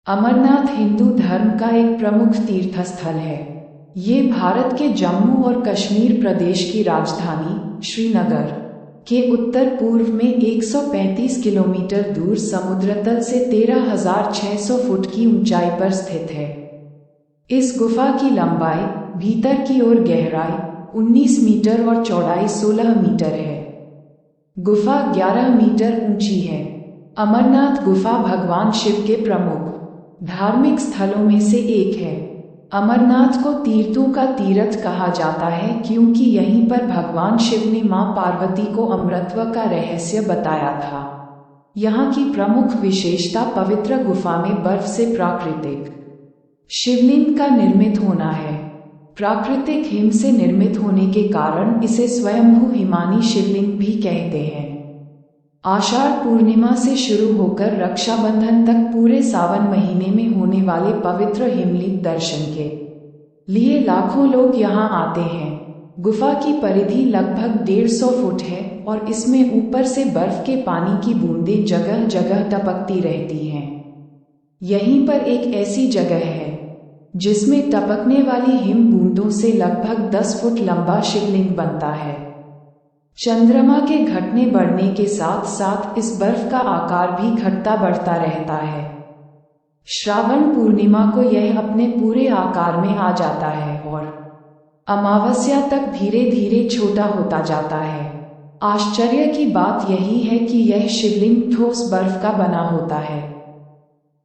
अमरनाथ हिंदू धर्म का एक प्रमुख तीर्थस्थल है। ये भारत के जम्मू और कश्मीर प्रदेश की राजधानी श्रीनगर के उत्तर पूर्व में 135 किलोमीटर दूर समुद्र तल से 13,600 फुट की ऊंचाई पर स्थित है। इस गुफा की लंबाई, भीतर की ओर गहराई 19 मीटर और चौड़ाई 16 मीटर है। गुफा 11 मीटर ऊंची है। अमरनाथ गुफा भगवान शिव के प्रमुख धार्मिक स्थलों में से एक है। अमरनाथ को तीर्थों का तीर्थ कहा जाता है क्योंकि यहीं पर भगवान शिव ने मां पार्वती को अमरत्व का रहस्य बताया था। यहाँ की प्रमुख विशेषता पवित्र गुफा में बर्फ से प्राकृतिक शिवलिंग का निर्मित होना है। प्राकृतिक हिम से निर्मित होने के कारण इसे स्वयंभू हिमानी शिवलिंग भी कहते हैं। आषाढ़ पूर्णिमा से शुरू होकर रक्षाबंधन तक पूरे सावन महीने में होने वाले पवित्र हिमलिंग दर्शन के लिए लाखों लोग यहाँ आते हैं। गुफा की परिधि लगभग 150 फुट है और इसमें ऊपर से बर्फ के पानी की बूंदें जगह जगह टपकती रहती हैं। यहीं पर एक ऐसी जगह है जिसमें टपकने वाली हिम बूंदों से लगभग 10 फुट लंबा शिवलिंग बनता है। चंद्रमा के घटने बढ़ने के साथ साथ इस बर्फ का आकार भी घटता बढ़ता रहता है। श्रावण पूर्णिमा को यह अपने पूरे आकार में आ जाता है और अमावस्या तक धीरे धीरे छोटा होता जाता है। आश्चर्य की बात यही है कि यह शिवलिंग ठोस बर्फ का बना होता है,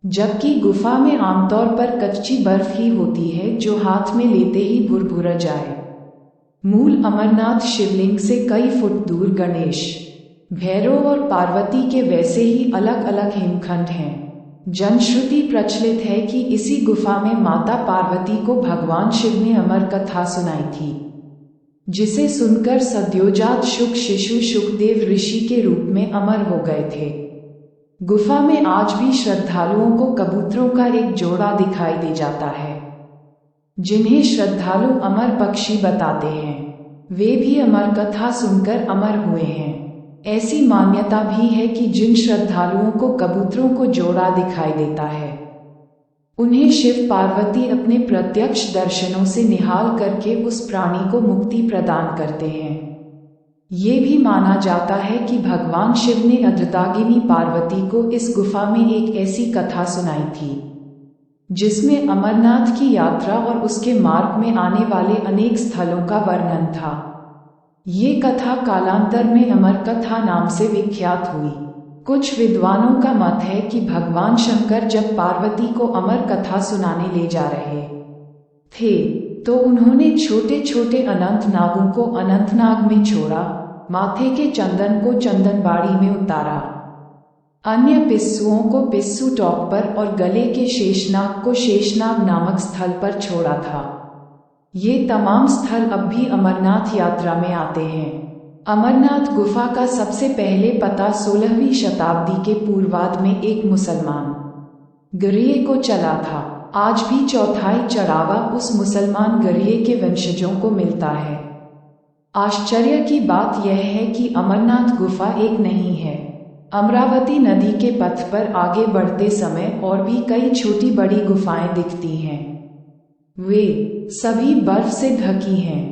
जबकि गुफा में आमतौर पर कच्ची बर्फ ही होती है जो हाथ में लेते ही भुरभुर जाए। मूल अमरनाथ शिवलिंग से कई फुट दूर गणेश, भैरव और पार्वती के वैसे ही अलग अलग हिमखंड हैं। जनश्रुति प्रचलित है कि इसी गुफा में माता पार्वती को भगवान शिव ने अमर कथा सुनाई थी, जिसे सुनकर सद्योजात शुक शिशु शुकदेव ऋषि के रूप में अमर हो गए थे। गुफा में आज भी श्रद्धालुओं को कबूतरों का एक जोड़ा दिखाई दे जाता है, जिन्हें श्रद्धालु अमर पक्षी बताते हैं। वे भी अमर कथा सुनकर अमर हुए हैं। ऐसी मान्यता भी है कि जिन श्रद्धालुओं को कबूतरों को जोड़ा दिखाई देता है, उन्हें शिव पार्वती अपने प्रत्यक्ष दर्शनों से निहाल करके उस प्राणी को मुक्ति प्रदान करते हैं। ये भी माना जाता है कि भगवान शिव ने अर्धतागिनी पार्वती को इस गुफा में एक ऐसी कथा सुनाई थी जिसमें अमरनाथ की यात्रा और उसके मार्ग में आने वाले अनेक स्थलों का वर्णन था। ये कथा कालांतर में अमर कथा नाम से विख्यात हुई। कुछ विद्वानों का मत है कि भगवान शंकर जब पार्वती को अमर कथा सुनाने ले जा रहे थे तो उन्होंने छोटे छोटे अनंत नागों को अनंतनाग में छोड़ा, माथे के चंदन को चंदनबाड़ी में उतारा, अन्य पिस्सुओं को पिस्सू टॉप पर और गले के शेषनाग को शेषनाग नामक स्थल पर छोड़ा था। ये तमाम स्थल अब भी अमरनाथ यात्रा में आते हैं। अमरनाथ गुफा का सबसे पहले पता 16वीं शताब्दी के पूर्वार्ध में एक मुसलमान गरीये को चला था। आज भी चौथाई चढ़ावा उस मुसलमान गरीये के वंशजों को मिलता है। आश्चर्य की बात यह है कि अमरनाथ गुफा एक नहीं है। अमरावती नदी के पथ पर आगे बढ़ते समय और भी कई छोटी बड़ी गुफाएं दिखती हैं। वे सभी बर्फ से ढकी हैं।